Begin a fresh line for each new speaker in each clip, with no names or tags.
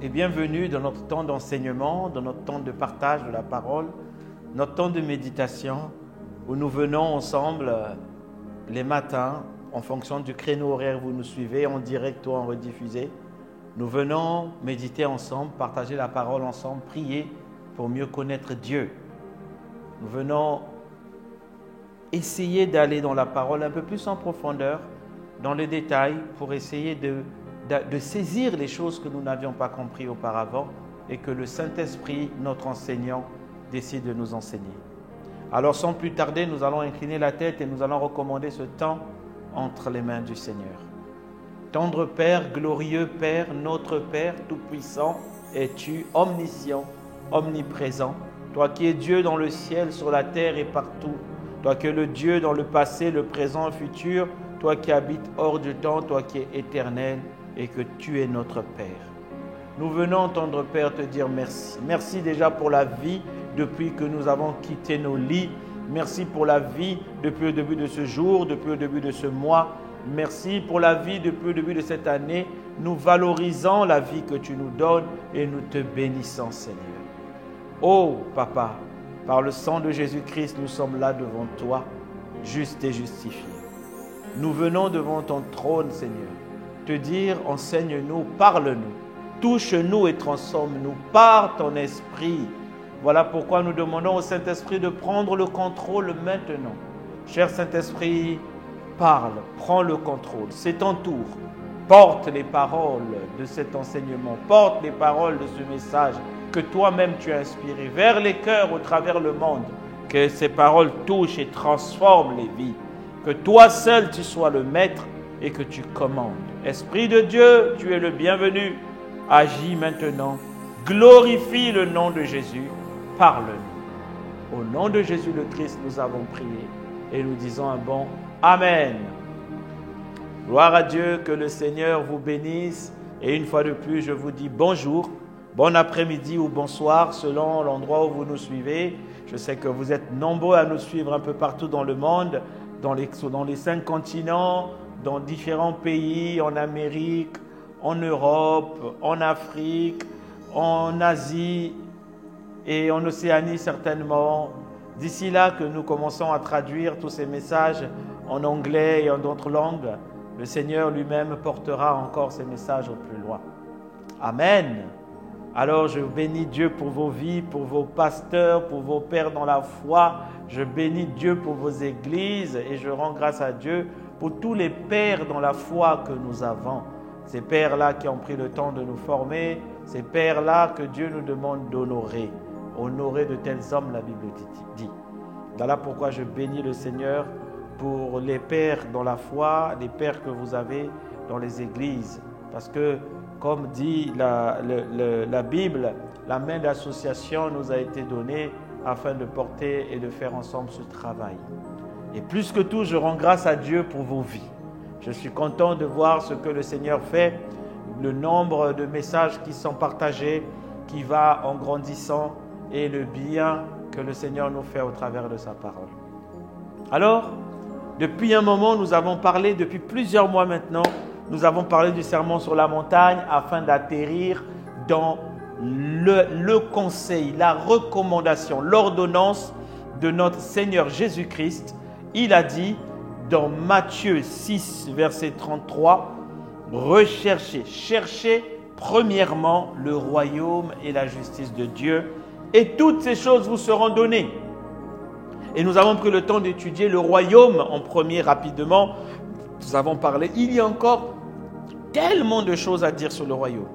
et bienvenue dans notre temps d'enseignement, dans notre temps de partage de la parole, notre temps de méditation où nous venons ensemble les matins en fonction du créneau horaire où vous nous suivez, en direct ou en rediffusé. Nous venons méditer ensemble, partager la parole ensemble, prier pour mieux connaître Dieu. Nous venons essayer d'aller dans la parole un peu plus en profondeur, dans les détails, pour essayer de saisir les choses que nous n'avions pas compris auparavant et que le Saint-Esprit, notre enseignant, décide de nous enseigner. Alors sans plus tarder, nous allons incliner la tête et nous allons recommander ce temps entre les mains du Seigneur. Tendre Père, glorieux Père, notre Père tout-puissant, es-tu omniscient, omniprésent, toi qui es Dieu dans le ciel, sur la terre et partout, toi qui es le Dieu dans le passé, le présent, le futur, toi qui habites hors du temps, toi qui es éternel et que tu es notre Père. Nous venons, tendre Père, te dire merci. Merci déjà pour la vie depuis que nous avons quitté nos lits. Merci pour la vie depuis le début de ce jour, depuis le début de ce mois. Merci pour la vie depuis le début de cette année. Nous valorisons la vie que tu nous donnes et nous te bénissons, Seigneur. Oh, Papa, par le sang de Jésus-Christ, nous sommes là devant toi, justes et justifiés. Nous venons devant ton trône, Seigneur, te dire, enseigne-nous, parle-nous, touche-nous et transforme-nous par ton esprit. Voilà pourquoi nous demandons au Saint-Esprit de prendre le contrôle maintenant. Cher Saint-Esprit, parle, prends le contrôle, c'est ton tour. Porte les paroles de cet enseignement, porte les paroles de ce message que toi-même tu as inspiré vers les cœurs au travers le monde. Que ces paroles touchent et transforment les vies. Que toi seul tu sois le maître et que tu commandes. Esprit de Dieu, tu es le bienvenu. Agis maintenant. Glorifie le nom de Jésus. Parle-nous. Au nom de Jésus le Christ, nous avons prié et nous disons un bon Amen. Gloire à Dieu, que le Seigneur vous bénisse. Et une fois de plus, je vous dis bonjour, bon après-midi ou bonsoir selon l'endroit où vous nous suivez. Je sais que vous êtes nombreux à nous suivre un peu partout dans le monde, dans les 5 continents, dans différents pays, en Amérique, en Europe, en Afrique, en Asie et en Océanie certainement. D'ici là que nous commençons à traduire tous ces messages en anglais et en d'autres langues, le Seigneur lui-même portera encore ces messages au plus loin. Amen. Alors je bénis Dieu pour vos vies, pour vos pasteurs, pour vos pères dans la foi. Je bénis Dieu pour vos églises et je rends grâce à Dieu pour tous les pères dans la foi que nous avons. Ces pères-là qui ont pris le temps de nous former, ces pères-là que Dieu nous demande d'honorer. Honorer de tels hommes, la Bible dit. Voilà pourquoi je bénis le Seigneur pour les pères dans la foi, les pères que vous avez dans les églises. Parce que, comme dit la Bible, la main d'association nous a été donnée afin de porter et de faire ensemble ce travail. Et plus que tout, je rends grâce à Dieu pour vos vies. Je suis content de voir ce que le Seigneur fait, le nombre de messages qui sont partagés, qui va en grandissant et le bien que le Seigneur nous fait au travers de sa parole. Alors, depuis un moment, nous avons parlé, depuis plusieurs mois maintenant, nous avons parlé du sermon sur la montagne afin d'atterrir dans le conseil, la recommandation, l'ordonnance de notre Seigneur Jésus-Christ. Il a dit dans Matthieu 6, verset 33, « Recherchez, cherchez premièrement le royaume et la justice de Dieu, et toutes ces choses vous seront données. » Et nous avons pris le temps d'étudier le royaume en premier rapidement. Nous avons parlé, il y a encore tellement de choses à dire sur le royaume.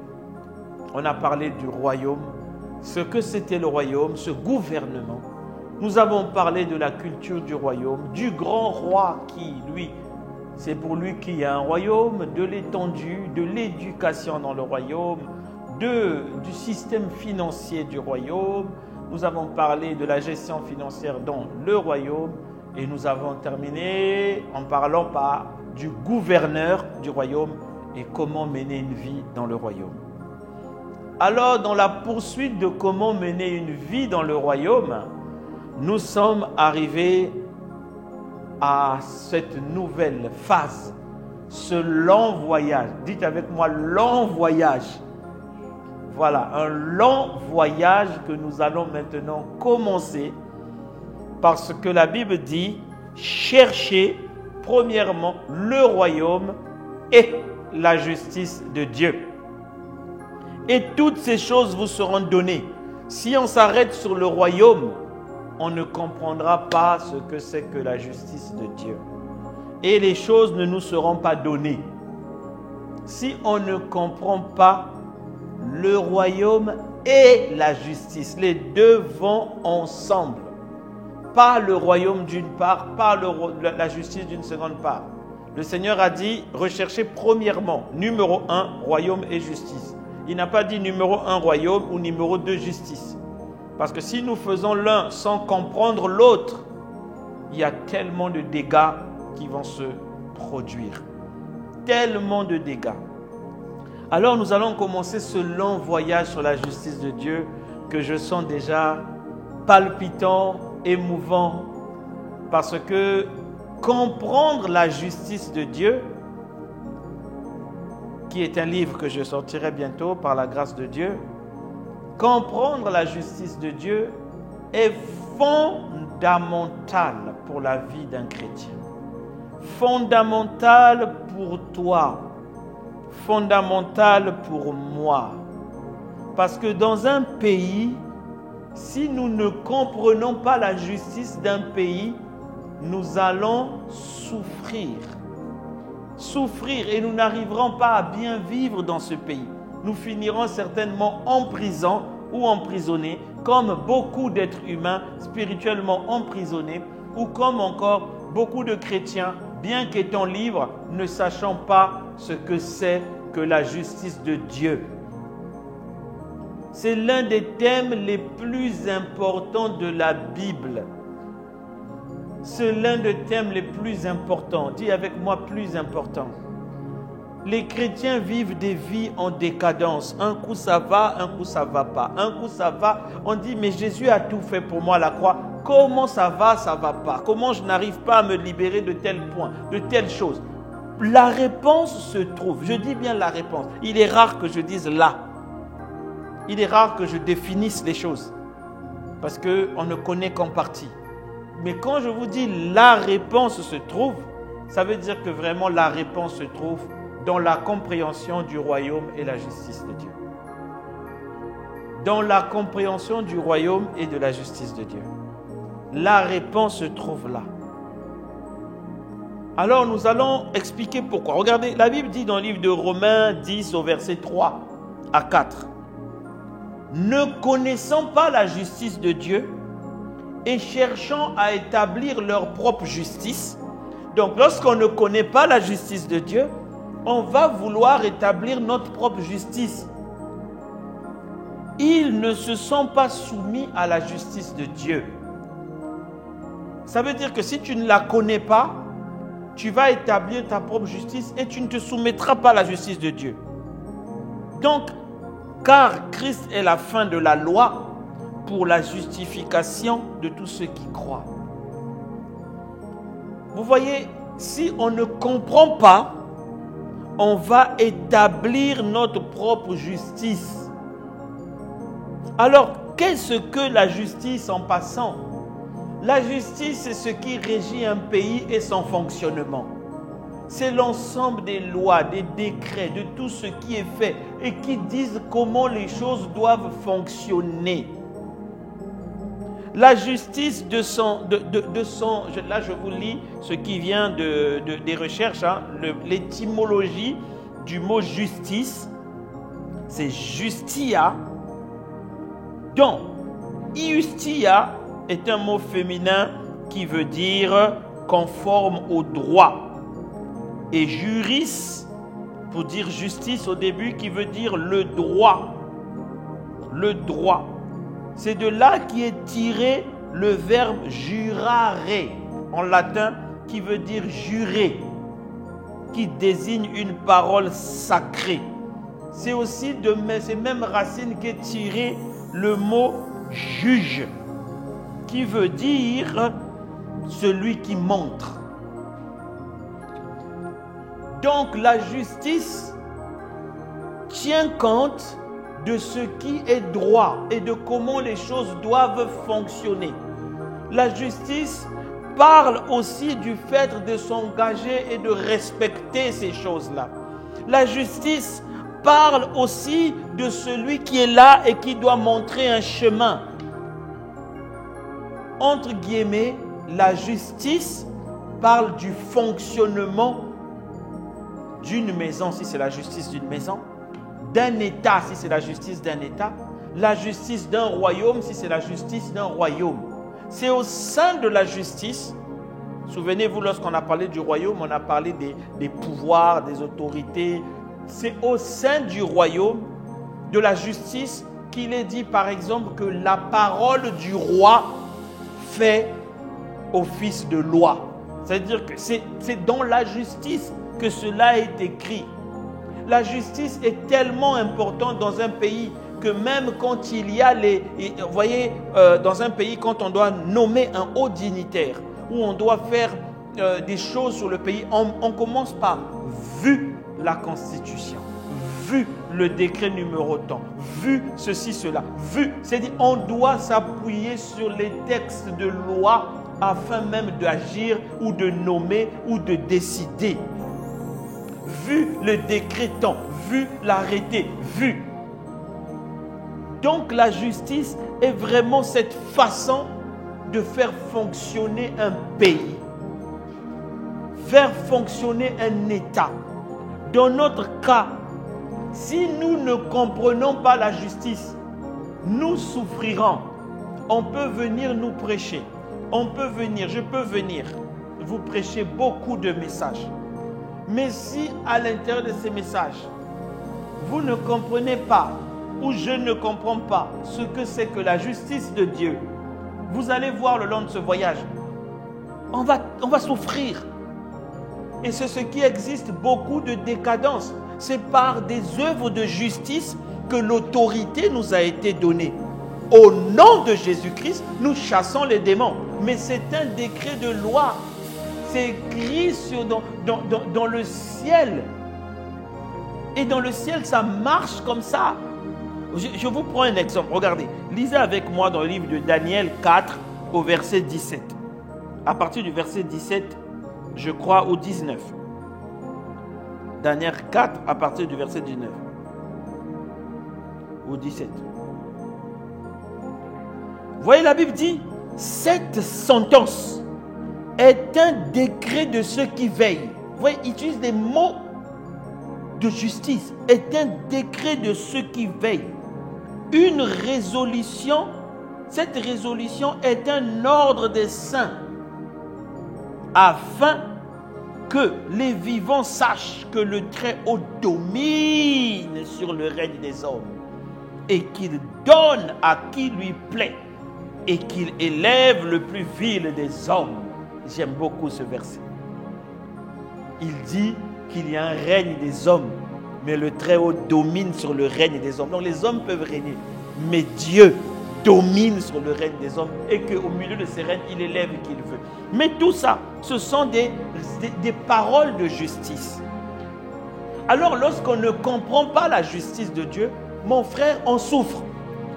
On a parlé du royaume, ce que c'était le royaume, ce gouvernement. Nous avons parlé de la culture du royaume, du grand roi qui, lui, c'est pour lui qu'il y a un royaume, de l'étendue, de l'éducation dans le royaume, du système financier du royaume. Nous avons parlé de la gestion financière dans le royaume et nous avons terminé en parlant du gouverneur du royaume et comment mener une vie dans le royaume. Alors, dans la poursuite de comment mener une vie dans le royaume, nous sommes arrivés à cette nouvelle phase, ce long voyage. Dites avec moi, long voyage. Voilà, un long voyage que nous allons maintenant commencer parce que la Bible dit « Cherchez premièrement le royaume et la justice de Dieu. Et toutes ces choses vous seront données. » Si on s'arrête sur le royaume, on ne comprendra pas ce que c'est que la justice de Dieu. Et les choses ne nous seront pas données. Si on ne comprend pas le royaume et la justice, les deux vont ensemble. Pas le royaume d'une part, pas la justice d'une seconde part. Le Seigneur a dit, recherchez premièrement, numéro 1, royaume et justice. Il n'a pas dit numéro 1, royaume ou numéro 2, justice. Parce que si nous faisons l'un sans comprendre l'autre, il y a tellement de dégâts qui vont se produire. Tellement de dégâts. Alors nous allons commencer ce long voyage sur la justice de Dieu que je sens déjà palpitant, émouvant. Parce que comprendre la justice de Dieu, qui est un livre que je sortirai bientôt par la grâce de Dieu, comprendre la justice de Dieu est fondamental pour la vie d'un chrétien. Fondamental pour toi. Fondamental pour moi. Parce que dans un pays, si nous ne comprenons pas la justice d'un pays, nous allons souffrir. Souffrir et nous n'arriverons pas à bien vivre dans ce pays. Nous finirons certainement en prison ou emprisonnés, comme beaucoup d'êtres humains spirituellement emprisonnés, ou comme encore beaucoup de chrétiens, bien qu'étant libres, ne sachant pas ce que c'est que la justice de Dieu. C'est l'un des thèmes les plus importants de la Bible. C'est l'un des thèmes les plus importants. Dis avec moi, plus important. Les chrétiens vivent des vies en décadence. Un coup ça va, un coup ça va pas. Un coup ça va, on dit mais Jésus a tout fait pour moi à la croix. Comment ça va pas? Comment je n'arrive pas à me libérer de tel point, de telle chose? La réponse se trouve. Je dis bien la réponse. Il est rare que je dise là. Il est rare que je définisse les choses. Parce qu'on ne connaît qu'en partie. Mais quand je vous dis la réponse se trouve, ça veut dire que vraiment la réponse se trouve dans la compréhension du royaume et la justice de Dieu. Dans la compréhension du royaume et de la justice de Dieu. La réponse se trouve là. Alors nous allons expliquer pourquoi. Regardez, la Bible dit dans le livre de Romains 10 au verset 3 à 4. Ne connaissant pas la justice de Dieu, et cherchant à établir leur propre justice. Donc, lorsqu'on ne connaît pas la justice de Dieu, on va vouloir établir notre propre justice. Ils ne se sont pas soumis à la justice de Dieu. Ça veut dire que si tu ne la connais pas, tu vas établir ta propre justice et tu ne te soumettras pas à la justice de Dieu. Donc, car Christ est la fin de la loi, pour la justification de tous ceux qui croient. Vous voyez, si on ne comprend pas, on va établir notre propre justice. Alors, qu'est-ce que la justice en passant? La justice, c'est ce qui régit un pays et son fonctionnement. C'est l'ensemble des lois, des décrets, de tout ce qui est fait et qui disent comment les choses doivent fonctionner. La justice de son, là je vous lis ce qui vient des recherches, hein, l'étymologie du mot justice, c'est justia. Donc, iustia est un mot féminin qui veut dire conforme au droit. Et juris, pour dire justice au début, qui veut dire le droit. Le droit. C'est de là qui est tiré le verbe jurare en latin qui veut dire jurer, qui désigne une parole sacrée. C'est aussi de ces mêmes racines qu'est tiré le mot juge, qui veut dire celui qui montre. Donc la justice tient compte de ce qui est droit et de comment les choses doivent fonctionner. La justice parle aussi du fait de s'engager et de respecter ces choses-là. La justice parle aussi de celui qui est là et qui doit montrer un chemin. Entre guillemets, la justice parle du fonctionnement d'une maison, si c'est la justice d'une maison, d'un État, si c'est la justice d'un État, la justice d'un royaume, si c'est la justice d'un royaume. C'est au sein de la justice, souvenez-vous, lorsqu'on a parlé du royaume, on a parlé des pouvoirs, des autorités. C'est au sein du royaume, de la justice, qu'il est dit par exemple que la parole du roi fait office de loi. C'est-à-dire que c'est dans la justice que cela est écrit. La justice est tellement importante dans un pays que même quand il y a vous voyez, dans un pays, quand on doit nommer un haut dignitaire, ou on doit faire des choses sur le pays, on commence par vu la Constitution, vu le décret numéro tant, vu ceci, cela, vu. C'est-à-dire on doit s'appuyer sur les textes de loi afin même d'agir ou de nommer ou de décider. Vu le décret tant, vu l'arrêté, vu. Donc la justice est vraiment cette façon de faire fonctionner un pays, faire fonctionner un État. Dans notre cas, si nous ne comprenons pas la justice, nous souffrirons. On peut venir nous prêcher, je peux venir vous prêcher beaucoup de messages. Mais si à l'intérieur de ces messages, vous ne comprenez pas ou je ne comprends pas ce que c'est que la justice de Dieu, vous allez voir le long de ce voyage, on va souffrir. Et c'est ce qui existe, beaucoup de décadence. C'est par des œuvres de justice que l'autorité nous a été donnée. Au nom de Jésus-Christ, nous chassons les démons. Mais c'est un décret de loi. C'est écrit dans le ciel. Et dans le ciel, ça marche comme ça. Je vous prends un exemple. Regardez, lisez avec moi dans le livre de Daniel 4 au verset 17. À partir du verset 17, je crois, au 19. Daniel 4 à partir du verset 19 au 17. Vous voyez, la Bible dit, cette sentence est un décret de ceux qui veillent. Vous voyez, il utilise des mots de justice. Est un décret de ceux qui veillent. Une résolution, cette résolution est un ordre des saints afin que les vivants sachent que le Très-Haut domine sur le règne des hommes et qu'il donne à qui lui plaît et qu'il élève le plus vil des hommes. J'aime beaucoup ce verset. Il dit qu'il y a un règne des hommes, mais le Très-Haut domine sur le règne des hommes. Donc les hommes peuvent régner, mais Dieu domine sur le règne des hommes et qu'au milieu de ces règnes, il élève qui il veut. Mais tout ça, ce sont des paroles de justice. Alors lorsqu'on ne comprend pas la justice de Dieu, mon frère, on souffre.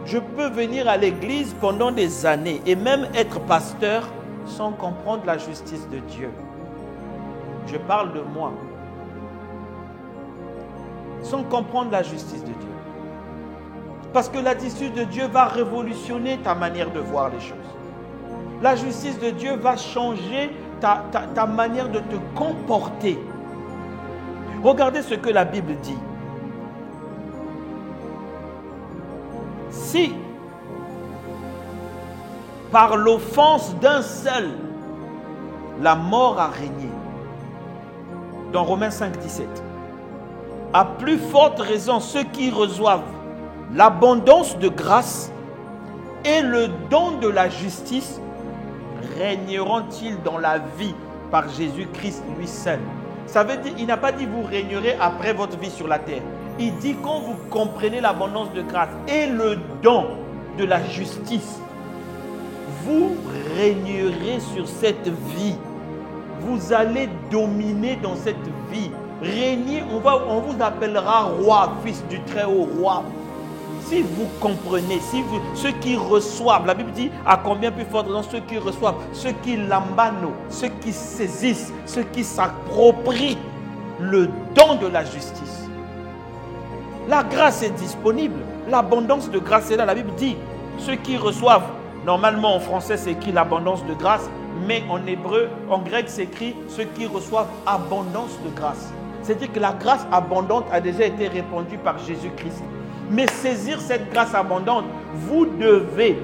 Je peux venir à l'église pendant des années et même être pasteur sans comprendre la justice de Dieu. Je parle de moi. Sans comprendre la justice de Dieu. Parce que la justice de Dieu va révolutionner ta manière de voir les choses. La justice de Dieu va changer ta manière de te comporter. Regardez ce que la Bible dit. Si, par l'offense d'un seul, la mort a régné, dans Romains 5, 17, à plus forte raison, ceux qui reçoivent l'abondance de grâce et le don de la justice régneront-ils dans la vie par Jésus-Christ lui seul. Ça veut dire, il n'a pas dit vous régnerez après votre vie sur la terre. Il dit quand vous comprenez l'abondance de grâce et le don de la justice, vous régnerez sur cette vie. Vous allez dominer dans cette vie. Régner, on vous appellera roi, fils du Très-Haut roi. si vous comprenez, ceux qui reçoivent, la Bible dit à combien plus forte raison ceux qui reçoivent, ceux qui lambano, ceux qui saisissent, ceux qui s'approprient le don de la justice. La grâce est disponible, l'abondance de grâce est là. La Bible dit ceux qui reçoivent, normalement en français c'est écrit l'abondance de grâce, mais en hébreu, en grec c'est écrit ceux qui reçoivent abondance de grâce. C'est-à-dire que la grâce abondante a déjà été répandue par Jésus-Christ. Mais saisir cette grâce abondante, vous devez,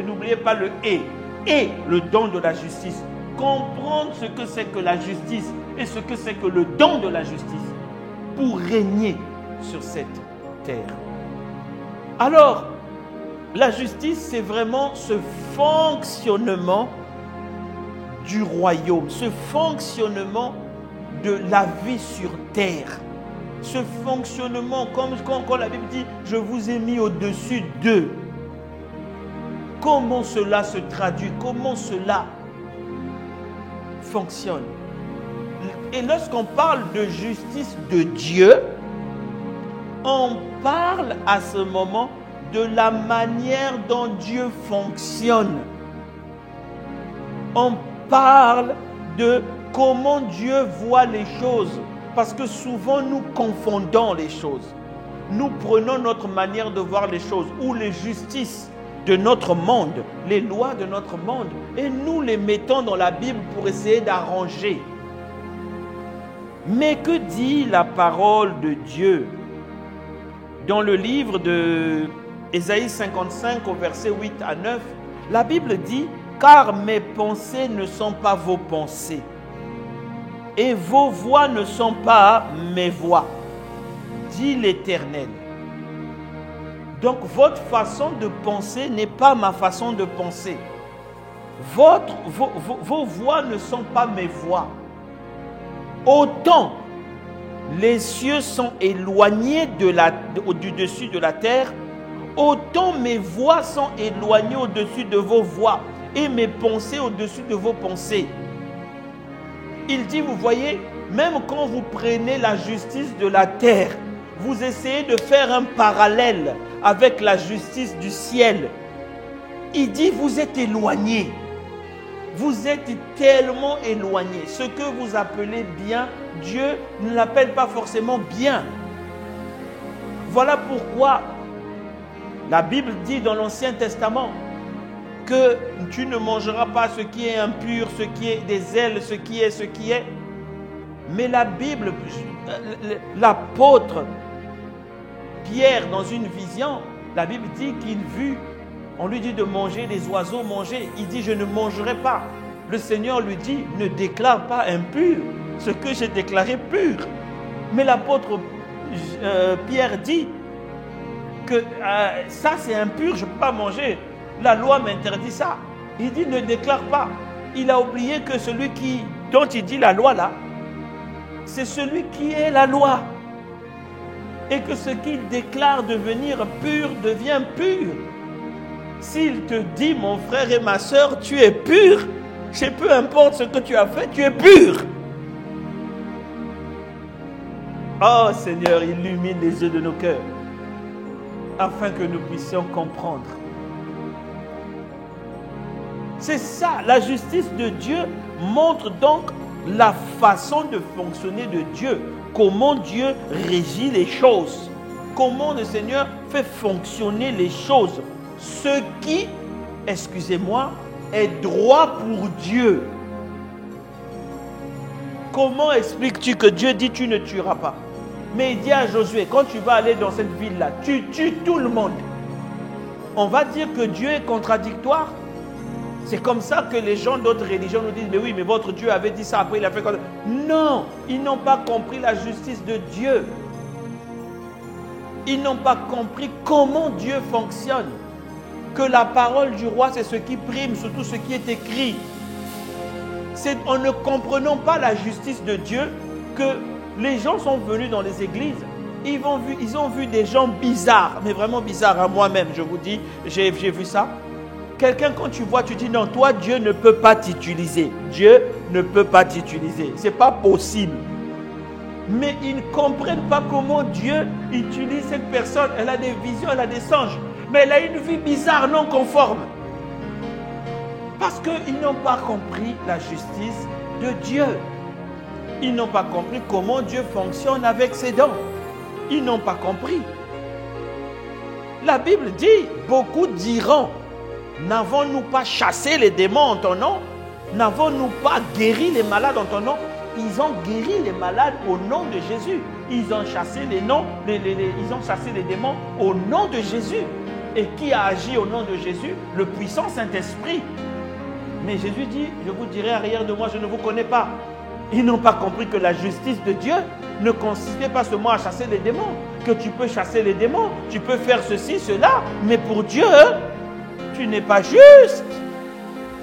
n'oubliez pas le et le don de la justice. Comprendre ce que c'est que la justice et ce que c'est que le don de la justice pour régner sur cette terre. Alors, la justice, c'est vraiment ce fonctionnement du royaume, ce fonctionnement de la vie sur terre. Ce fonctionnement, comme quand la Bible dit « Je vous ai mis au-dessus d'eux ». Comment cela se traduit? Comment cela fonctionne? Et lorsqu'on parle de justice de Dieu, on parle à ce moment de la manière dont Dieu fonctionne. On parle de comment Dieu voit les choses. Parce que souvent nous confondons les choses. Nous prenons notre manière de voir les choses ou les justices de notre monde, les lois de notre monde, et nous les mettons dans la Bible pour essayer d'arranger. Mais que dit la parole de Dieu dans le livre de Ésaïe 55 au verset 8 à 9? La Bible dit « Car mes pensées ne sont pas vos pensées. Et vos voix ne sont pas mes voix, dit l'Éternel. » Donc votre façon de penser n'est pas ma façon de penser. Vos voix ne sont pas mes voix. Autant les cieux sont éloignés du dessus de la terre, autant mes voix sont éloignées au-dessus de vos voix et mes pensées au-dessus de vos pensées. Il dit, vous voyez, même quand vous prenez la justice de la terre, vous essayez de faire un parallèle avec la justice du ciel. Il dit, vous êtes éloignés. Vous êtes tellement éloignés. Ce que vous appelez bien, Dieu ne l'appelle pas forcément bien. Voilà pourquoi la Bible dit dans l'Ancien Testament que tu ne mangeras pas ce qui est impur, ce qui est des ailes, ce qui est. Mais la Bible, l'apôtre Pierre, dans une vision, la Bible dit qu'il vit, on lui dit de manger, les oiseaux manger. Il dit, je ne mangerai pas. Le Seigneur lui dit, ne déclare pas impur ce que j'ai déclaré pur. Mais l'apôtre Pierre dit que ça c'est impur, je ne peux pas manger. La loi m'interdit ça. Il dit ne déclare pas. Il a oublié que celui dont il dit la loi là, c'est celui qui est la loi. Et que ce qu'il déclare devenir pur devient pur. S'il te dit mon frère et ma soeur, tu es pur, peu importe ce que tu as fait, tu es pur. Oh Seigneur, illumine les yeux de nos cœurs afin que nous puissions comprendre. C'est ça, la justice de Dieu montre donc la façon de fonctionner de Dieu. Comment Dieu régit les choses. Comment le Seigneur fait fonctionner les choses. Ce qui, excusez-moi, est droit pour Dieu. Comment expliques-tu que Dieu dit tu ne tueras pas? Mais il dit à Josué, quand tu vas aller dans cette ville-là, tu tues tout le monde. On va dire que Dieu est contradictoire? C'est comme ça que les gens d'autres religions nous disent, mais oui, mais votre Dieu avait dit ça, après il a fait comme ça. Non, ils n'ont pas compris la justice de Dieu. Ils n'ont pas compris comment Dieu fonctionne. Que la parole du roi, c'est ce qui prime sur tout ce qui est écrit. C'est en ne comprenant pas la justice de Dieu que les gens sont venus dans les églises. Ils ont vu des gens bizarres, mais vraiment bizarres. Moi-même, je vous dis, j'ai vu ça. Quelqu'un, quand tu vois, tu dis non, toi, Dieu ne peut pas t'utiliser. Dieu ne peut pas t'utiliser. Ce n'est pas possible. Mais ils ne comprennent pas comment Dieu utilise cette personne. Elle a des visions, elle a des songes. Mais elle a une vie bizarre, non conforme. Parce qu'ils n'ont pas compris la justice de Dieu. Ils n'ont pas compris comment Dieu fonctionne avec ses dons. Ils n'ont pas compris. La Bible dit, beaucoup diront, n'avons-nous pas chassé les démons en ton nom? N'avons-nous pas guéri les malades en ton nom? Ils ont guéri les malades au nom de Jésus. Ils ont chassé ils ont chassé les démons au nom de Jésus. Et qui a agi au nom de Jésus? Le puissant Saint-Esprit. Mais Jésus dit, je vous dirai arrière de moi, je ne vous connais pas. Ils n'ont pas compris que la justice de Dieu ne consistait pas seulement à chasser les démons. Que tu peux chasser les démons, tu peux faire ceci, cela. Mais pour Dieu, tu n'es pas juste.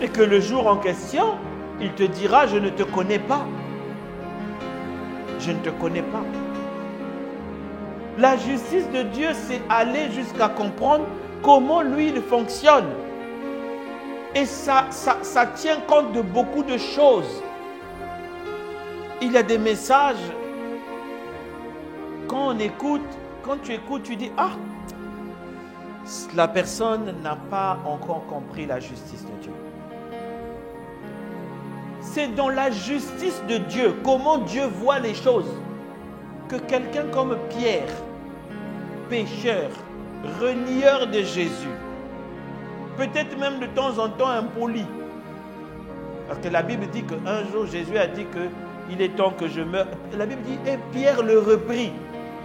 Et que le jour en question, il te dira, je ne te connais pas. Je ne te connais pas. La justice de Dieu, c'est aller jusqu'à comprendre comment lui, il fonctionne. Et ça tient compte de beaucoup de choses. Il y a des messages, quand tu écoutes, tu dis, ah, la personne n'a pas encore compris la justice de Dieu. C'est dans la justice de Dieu, comment Dieu voit les choses, que quelqu'un comme Pierre, pécheur, renieur de Jésus, peut-être même de temps en temps impoli, parce que la Bible dit qu'un jour Jésus a dit qu'il est temps que je meure. La Bible dit, et Pierre le reprit,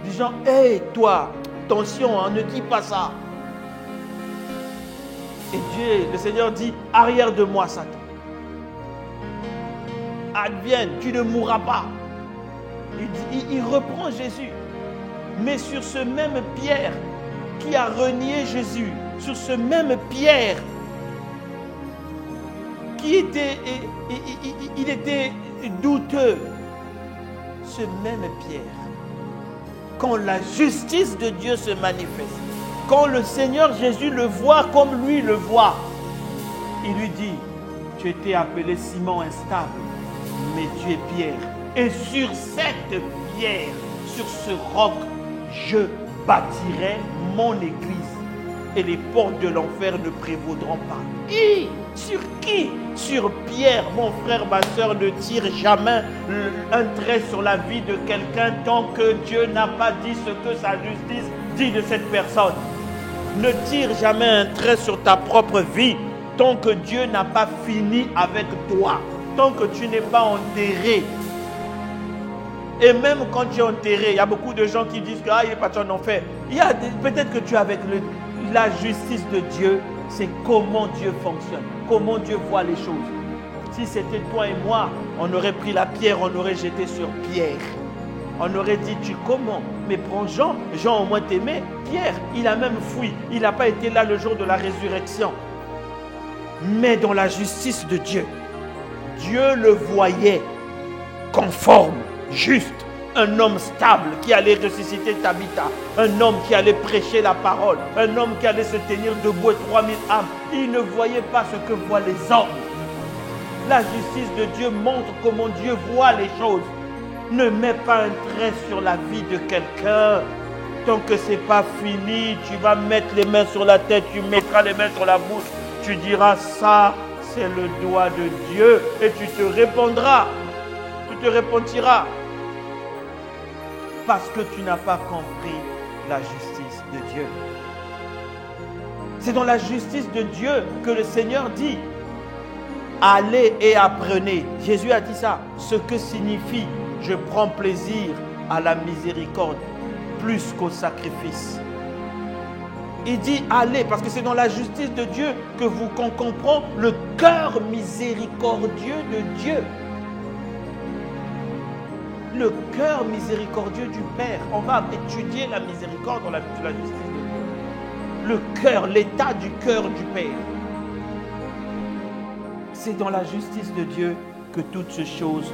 disant, hé toi, attention, ne dis pas ça. Et Dieu, le Seigneur dit, arrière de moi Satan. Advienne, tu ne mourras pas. Il reprend Jésus. Mais sur ce même Pierre qui a renié Jésus, sur ce même Pierre qui était douteux, ce même Pierre, quand la justice de Dieu se manifeste, quand le Seigneur Jésus le voit comme lui le voit, il lui dit, tu étais appelé Simon instable, mais tu es Pierre. Et sur cette pierre, sur ce roc, je bâtirai mon église. Et les portes de l'enfer ne prévaudront pas. Et sur qui? Sur Pierre, mon frère, ma soeur, ne tire jamais un trait sur la vie de quelqu'un tant que Dieu n'a pas dit ce que sa justice dit de cette personne. Ne tire jamais un trait sur ta propre vie tant que Dieu n'a pas fini avec toi. Tant que tu n'es pas enterré. Et même quand tu es enterré, il y a beaucoup de gens qui disent que il est parti en enfer. Peut-être que tu es avec la justice de Dieu, c'est comment Dieu fonctionne, comment Dieu voit les choses. Si c'était toi et moi, on aurait pris la pierre, on aurait jeté sur Pierre. On aurait dit, tu comment? Mais prends Jean, Jean au moins t'aimait. Pierre, il a même fui, il n'a pas été là le jour de la résurrection. Mais dans la justice de Dieu, Dieu le voyait conforme, juste, un homme stable qui allait ressusciter Tabitha, un homme qui allait prêcher la parole, un homme qui allait se tenir debout et 3000 âmes. Il ne voyait pas ce que voient les hommes. La justice de Dieu montre comment Dieu voit les choses. Ne mets pas un trait sur la vie de quelqu'un. Tant que ce n'est pas fini, tu vas mettre les mains sur la tête, tu mettras les mains sur la bouche, tu diras ça. C'est le doigt de Dieu et tu te répondras, tu te repentiras parce que tu n'as pas compris la justice de Dieu. C'est dans la justice de Dieu que le Seigneur dit, allez et apprenez. Jésus a dit ça, ce que signifie je prends plaisir à la miséricorde plus qu'au sacrifice. Il dit allez, parce que c'est dans la justice de Dieu qu'on comprend le cœur miséricordieux de Dieu. Le cœur miséricordieux du Père. On va étudier la miséricorde dans la justice de Dieu. Le cœur, l'état du cœur du Père. C'est dans la justice de Dieu que toutes ces choses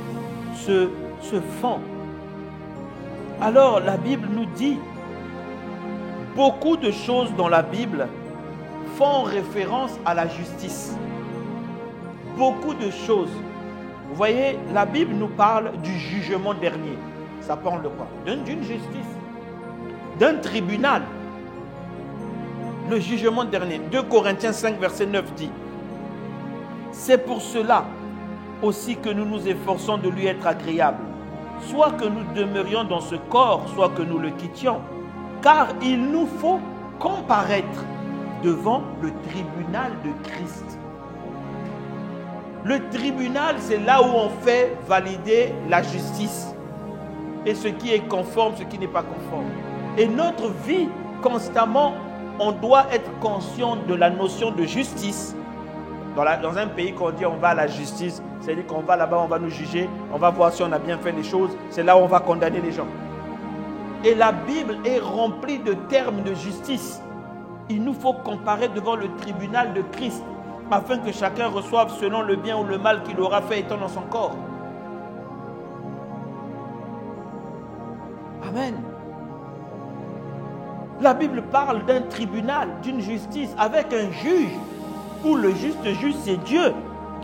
se font. Alors la Bible nous dit, beaucoup de choses dans la Bible font référence à la justice. Beaucoup de choses. Vous voyez, la Bible nous parle du jugement dernier. Ça parle de quoi? D'une justice, d'un tribunal. Le jugement dernier. 2 Corinthiens 5, verset 9 dit: c'est pour cela aussi que nous nous efforçons de lui être agréables, soit que nous demeurions dans ce corps, soit que nous le quittions, car il nous faut comparaître devant le tribunal de Christ. Le tribunal, c'est là où on fait valider la justice et ce qui est conforme, ce qui n'est pas conforme. Et notre vie, constamment, on doit être conscient de la notion de justice. Dans un pays qu'on dit on va à la justice, c'est-à-dire qu'on va là-bas, on va nous juger, on va voir si on a bien fait les choses, c'est là où on va condamner les gens. Et la Bible est remplie de termes de justice. Il nous faut comparer devant le tribunal de Christ, afin que chacun reçoive selon le bien ou le mal qu'il aura fait étant dans son corps. Amen. La Bible parle d'un tribunal, d'une justice, avec un juge, où le juste juge, c'est Dieu.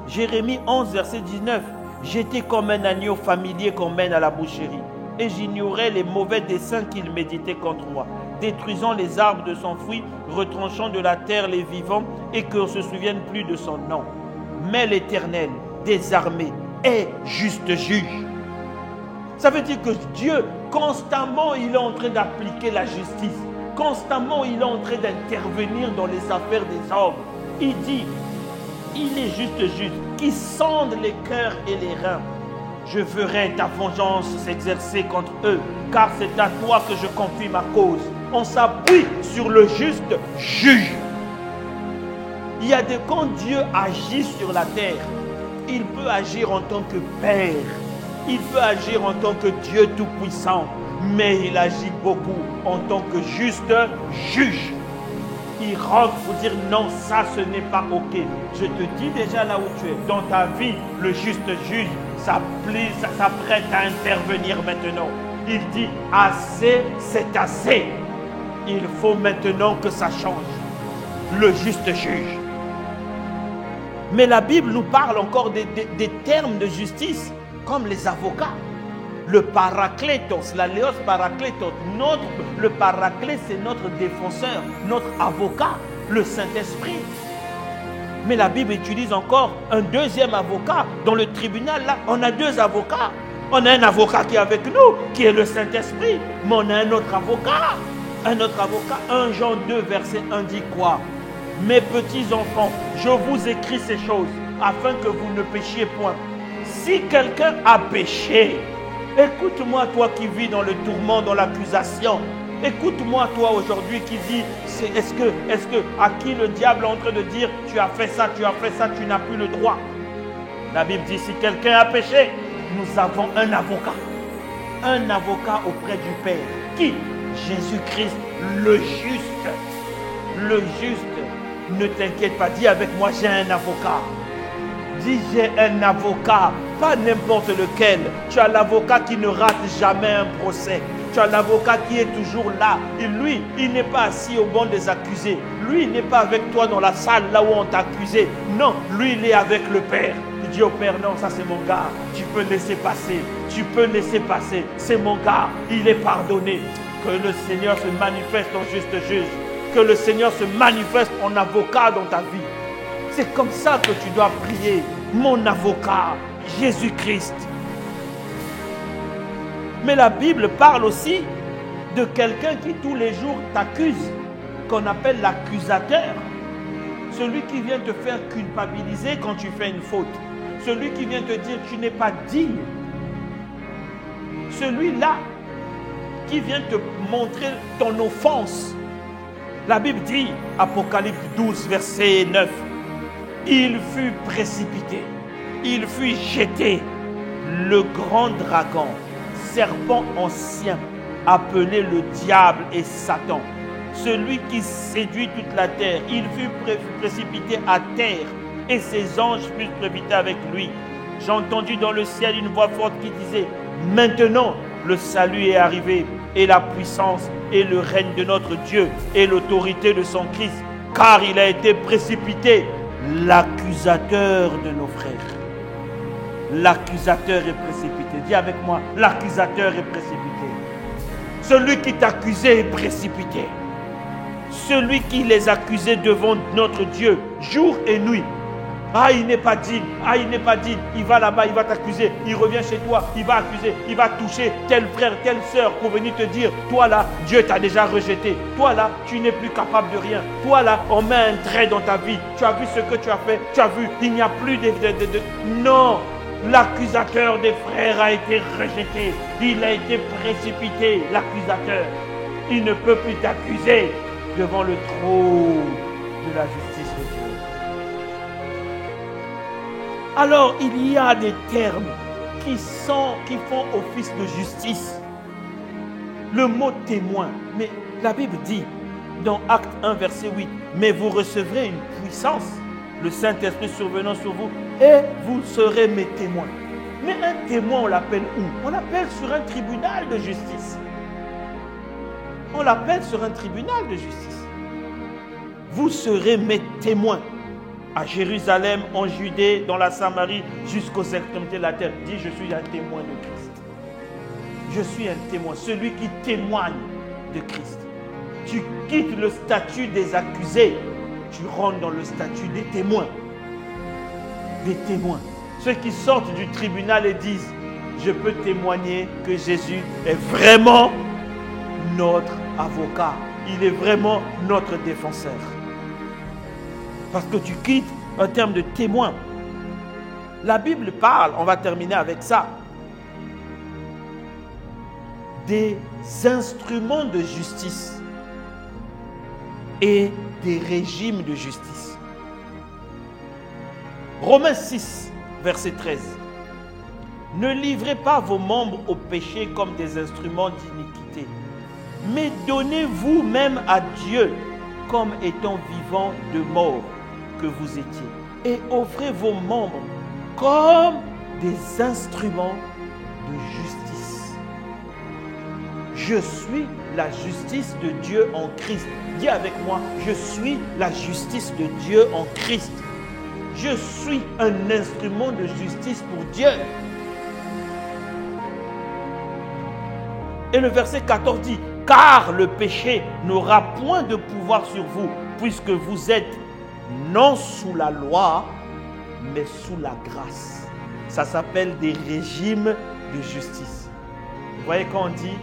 Jérémie 11, verset 19. J'étais comme un agneau familier qu'on mène à la boucherie, et j'ignorais les mauvais desseins qu'il méditait contre moi, détruisant les arbres de son fruit, retranchant de la terre les vivants, et qu'on ne se souvienne plus de son nom. Mais l'Éternel des armées est juste juge. Ça veut dire que Dieu, constamment, il est en train d'appliquer la justice. Constamment, il est en train d'intervenir dans les affaires des hommes. Il dit, il est juste juge, qui sonde les cœurs et les reins. Je ferai ta vengeance s'exercer contre eux, car c'est à toi que je confie ma cause. On s'appuie sur le juste juge. Il y a des quand Dieu agit sur la terre, il peut agir en tant que Père, il peut agir en tant que Dieu tout-puissant, mais il agit beaucoup en tant que juste juge. Il rentre pour dire non, ça ce n'est pas ok. Je te dis déjà là où tu es. Dans ta vie, le juste juge s'apprête à intervenir maintenant. Il dit assez, c'est assez. Il faut maintenant que ça change. Le juste juge. Mais la Bible nous parle encore des termes de justice, comme les avocats. Le paraklétos, la léos paraklétos, le paraclète, c'est notre défenseur, notre avocat, le Saint-Esprit. Mais la Bible utilise encore un deuxième avocat. Dans le tribunal, là, on a 2 avocats. On a un avocat qui est avec nous, qui est le Saint-Esprit. Mais on a un autre avocat. Un autre avocat. 1 Jean 2, verset 1 dit quoi? Mes petits enfants, je vous écris ces choses afin que vous ne péchiez point. Si quelqu'un a péché, écoute-moi, toi qui vis dans le tourment, dans l'accusation. Écoute-moi, toi aujourd'hui qui dis, est-ce que à qui le diable est en train de dire, tu as fait ça, tu n'as plus le droit. La Bible dit, si quelqu'un a péché, nous avons un avocat. Un avocat auprès du Père. Qui? Jésus-Christ, le juste. Le juste. Ne t'inquiète pas, dis avec moi, j'ai un avocat. Dis, j'ai un avocat, pas n'importe lequel. Tu as l'avocat qui ne rate jamais un procès. Tu as l'avocat qui est toujours là. Et lui, il n'est pas assis au banc des accusés. Lui, il n'est pas avec toi dans la salle là où on t'a accusé. Non, lui, il est avec le Père. Il dit au Père, non, ça c'est mon gars. Tu peux laisser passer. Tu peux laisser passer. C'est mon gars. Il est pardonné. Que le Seigneur se manifeste en juste juge. Que le Seigneur se manifeste en avocat dans ta vie. C'est comme ça que tu dois prier. Mon avocat, Jésus-Christ. Mais la Bible parle aussi de quelqu'un qui tous les jours t'accuse, qu'on appelle l'accusateur. Celui qui vient te faire culpabiliser quand tu fais une faute. Celui qui vient te dire tu n'es pas digne. Celui-là qui vient te montrer ton offense. La Bible dit, Apocalypse 12, verset 9, il fut précipité, il fut jeté, le grand dragon, serpent ancien, appelé le diable et Satan, celui qui séduit toute la terre. Il fut précipité à terre et ses anges furent précipités avec lui. J'ai entendu dans le ciel une voix forte qui disait, maintenant le salut est arrivé et la puissance et le règne de notre Dieu et l'autorité de son Christ, car il a été précipité, l'accusateur de nos frères. l'accusateur est précipité. Dis avec moi, l'accusateur est précipité. Celui qui t'accusait est précipité. Celui qui les accusait devant notre Dieu, jour et nuit. Ah, il n'est pas digne. Ah, il n'est pas digne. Il va là-bas, il va t'accuser. Il revient chez toi, il va accuser. Il va toucher tel frère, telle sœur pour venir te dire, toi là, Dieu t'a déjà rejeté. Toi là, tu n'es plus capable de rien. Toi là, on met un trait dans ta vie. Tu as vu ce que tu as fait. Tu as vu, il n'y a plus de... Non, l'accusateur des frères a été rejeté. Il a été précipité, l'accusateur. Il ne peut plus t'accuser devant le trône de la justice de Dieu. Alors, il y a des termes qui font office de justice. Le mot témoin, mais la Bible dit dans Acte 1, verset 8, « Mais vous recevrez une puissance, le Saint-Esprit survenant sur vous, et vous serez mes témoins. » Mais un témoin, on l'appelle où? On l'appelle sur un tribunal de justice. On l'appelle sur un tribunal de justice. Vous serez mes témoins. À Jérusalem, en Judée, dans la Samarie, jusqu'aux extrémités de la terre. Dis, je suis un témoin de Christ. Je suis un témoin, celui qui témoigne de Christ. Tu quittes le statut des accusés, tu rentres dans le statut des témoins. Des témoins. Ceux qui sortent du tribunal et disent, je peux témoigner que Jésus est vraiment notre avocat. Il est vraiment notre défenseur. Parce que tu quittes un terme de témoin. La Bible parle, on va terminer avec ça, des instruments de justice et des régimes de justice. Romains 6, verset 13. Ne livrez pas vos membres au péché comme des instruments d'iniquité, mais donnez-vous même à Dieu comme étant vivants de mort que vous étiez, et offrez vos membres comme des instruments de justice. Je suis la justice de Dieu en Christ. Dis avec moi, je suis la justice de Dieu en Christ. Je suis un instrument de justice pour Dieu. Et le verset 14 dit, car le péché n'aura point de pouvoir sur vous, puisque vous êtes non sous la loi, mais sous la grâce. Ça s'appelle des régimes de justice. Vous voyez quand on dit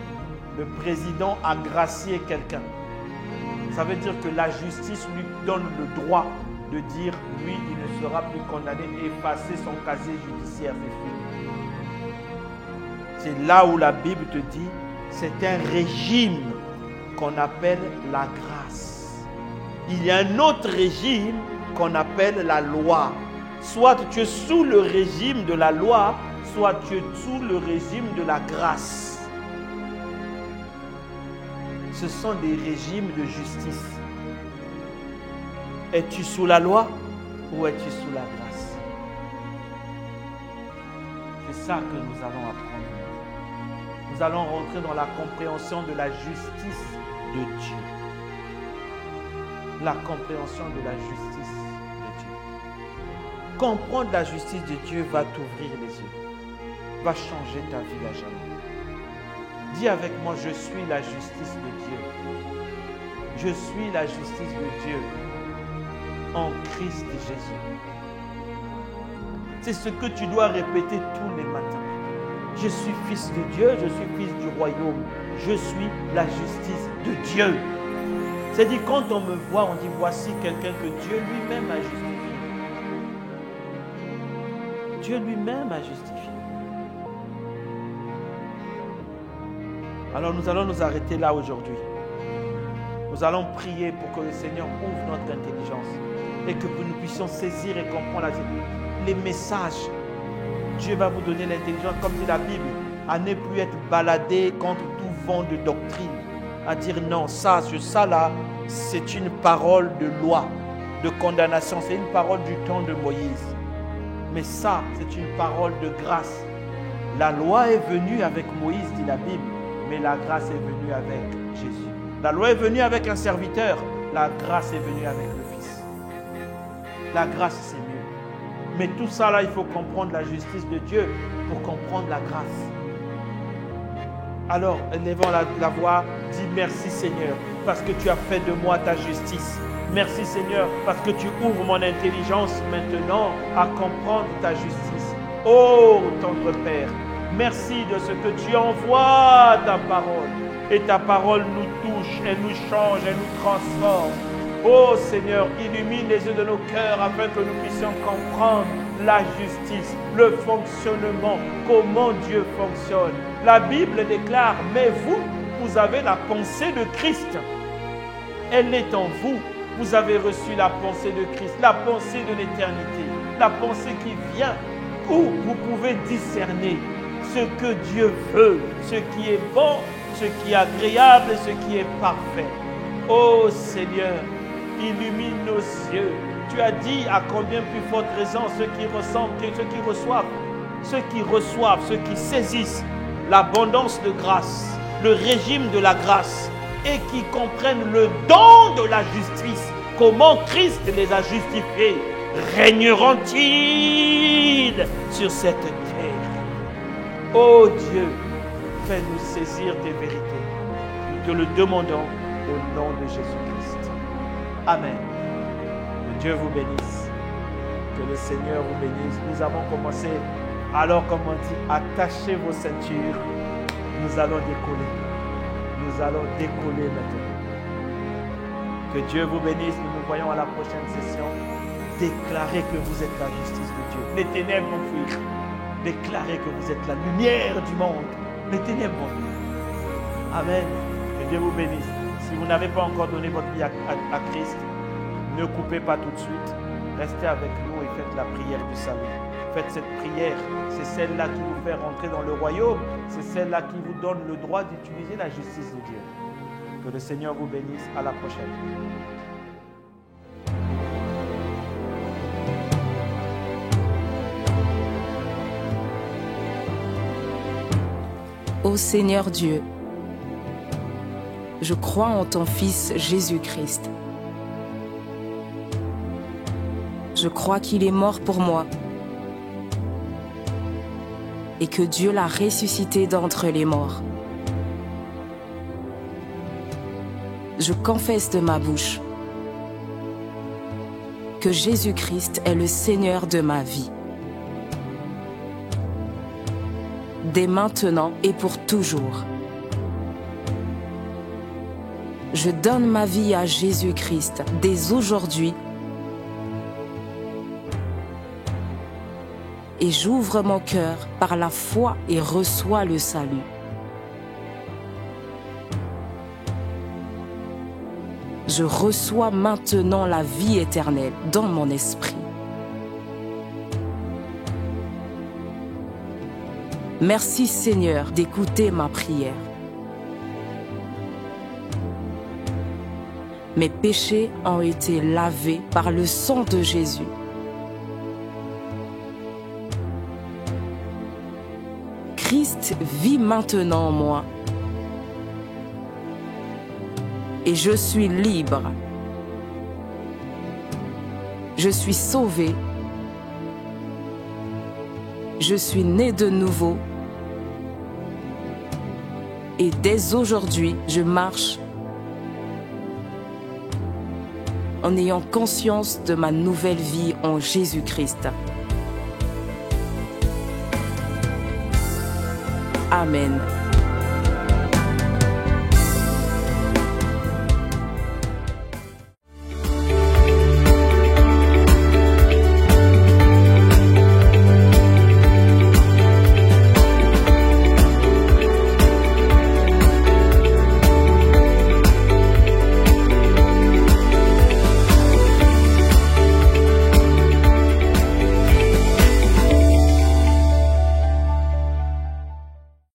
le président a gracié quelqu'un, ça veut dire que la justice lui donne le droit de dire lui, il ne sera plus condamné, effacer son casier judiciaire, c'est fini. C'est là où la Bible te dit, c'est un régime qu'on appelle la grâce. Il y a un autre régime qu'on appelle la loi. Soit tu es sous le régime de la loi, soit tu es sous le régime de la grâce. Ce sont des régimes de justice. Es-tu sous la loi ou es-tu sous la grâce? C'est ça que nous allons apprendre. Nous allons rentrer dans la compréhension de la justice de Dieu. La compréhension de la justice de Dieu. Comprendre la justice de Dieu va t'ouvrir les yeux, va changer ta vie à jamais. Dis avec moi, je suis la justice de Dieu. Je suis la justice de Dieu en Christ Jésus. C'est ce que tu dois répéter tous les matins. Je suis fils de Dieu, je suis fils du royaume. Je suis la justice de Dieu. C'est-à-dire, quand on me voit, on dit, voici quelqu'un que Dieu lui-même a justifié. Dieu lui-même a justifié. Alors nous allons nous arrêter là aujourd'hui. Nous allons prier pour que le Seigneur ouvre notre intelligence et que nous puissions saisir et comprendre les messages. Dieu va vous donner l'intelligence, comme dit la Bible, à ne plus être baladé contre tout vent de doctrine. À dire non, ça là, c'est une parole de loi, de condamnation. C'est une parole du temps de Moïse. Mais ça, c'est une parole de grâce. La loi est venue avec Moïse, dit la Bible, mais la grâce est venue avec Jésus. La loi est venue avec un serviteur, la grâce est venue avec le Fils. La grâce, c'est mieux. Mais tout ça là, il faut comprendre la justice de Dieu pour comprendre la grâce. Alors, élevons la voix, dis merci Seigneur, parce que tu as fait de moi ta justice. Merci Seigneur, parce que tu ouvres mon intelligence maintenant à comprendre ta justice. Oh, tendre Père, merci de ce que tu envoies ta parole. Et ta parole nous touche, elle nous change, elle nous transforme. Oh Seigneur, illumine les yeux de nos cœurs afin que nous puissions comprendre la justice, le fonctionnement, comment Dieu fonctionne. La Bible déclare, mais vous, vous avez la pensée de Christ. Elle est en vous. Vous avez reçu la pensée de Christ, la pensée de l'éternité, la pensée qui vient, où vous pouvez discerner ce que Dieu veut, ce qui est bon, ce qui est agréable et ce qui est parfait. Oh Seigneur, illumine nos yeux. Tu as dit à combien plus forte raison ceux qui ressemblent, ceux qui reçoivent, ceux qui saisissent l'abondance de grâce, le régime de la grâce et qui comprennent le don de la justice, comment Christ les a justifiés, régneront-ils sur cette terre? Oh Dieu, fais-nous saisir tes vérités. Nous te le demandons au nom de Jésus-Christ. Amen. Que Dieu vous bénisse. Que le Seigneur vous bénisse. Nous avons commencé, alors comme on dit, attachez vos ceintures. Nous allons décoller. Nous allons décoller maintenant. Que Dieu vous bénisse. Nous nous voyons à la prochaine session. Déclarez que vous êtes la justice de Dieu. Les ténèbres vont fuir. Déclarez que vous êtes la lumière du monde. Les ténèbres vont fuir. Amen. Que Dieu vous bénisse. Si vous n'avez pas encore donné votre vie à Christ, ne coupez pas tout de suite. Restez avec nous et faites la prière du salut. Faites cette prière. C'est celle-là qui vous fait rentrer dans le royaume. C'est celle-là qui vous donne le droit d'utiliser la justice de Dieu. Que le Seigneur vous bénisse. À la prochaine.
Ô Seigneur Dieu, je crois en ton Fils Jésus-Christ. Je crois qu'il est mort pour moi et que Dieu l'a ressuscité d'entre les morts. Je confesse de ma bouche que Jésus-Christ est le Seigneur de ma vie. Dès maintenant et pour toujours. Je donne ma vie à Jésus-Christ dès aujourd'hui et j'ouvre mon cœur par la foi et reçois le salut. Je reçois maintenant la vie éternelle dans mon esprit. Merci Seigneur d'écouter ma prière. Mes péchés ont été lavés par le sang de Jésus. Christ vit maintenant en moi. Et je suis libre. Je suis sauvé. Je suis né de nouveau. Et dès aujourd'hui, je marche en ayant conscience de ma nouvelle vie en Jésus-Christ. Amen.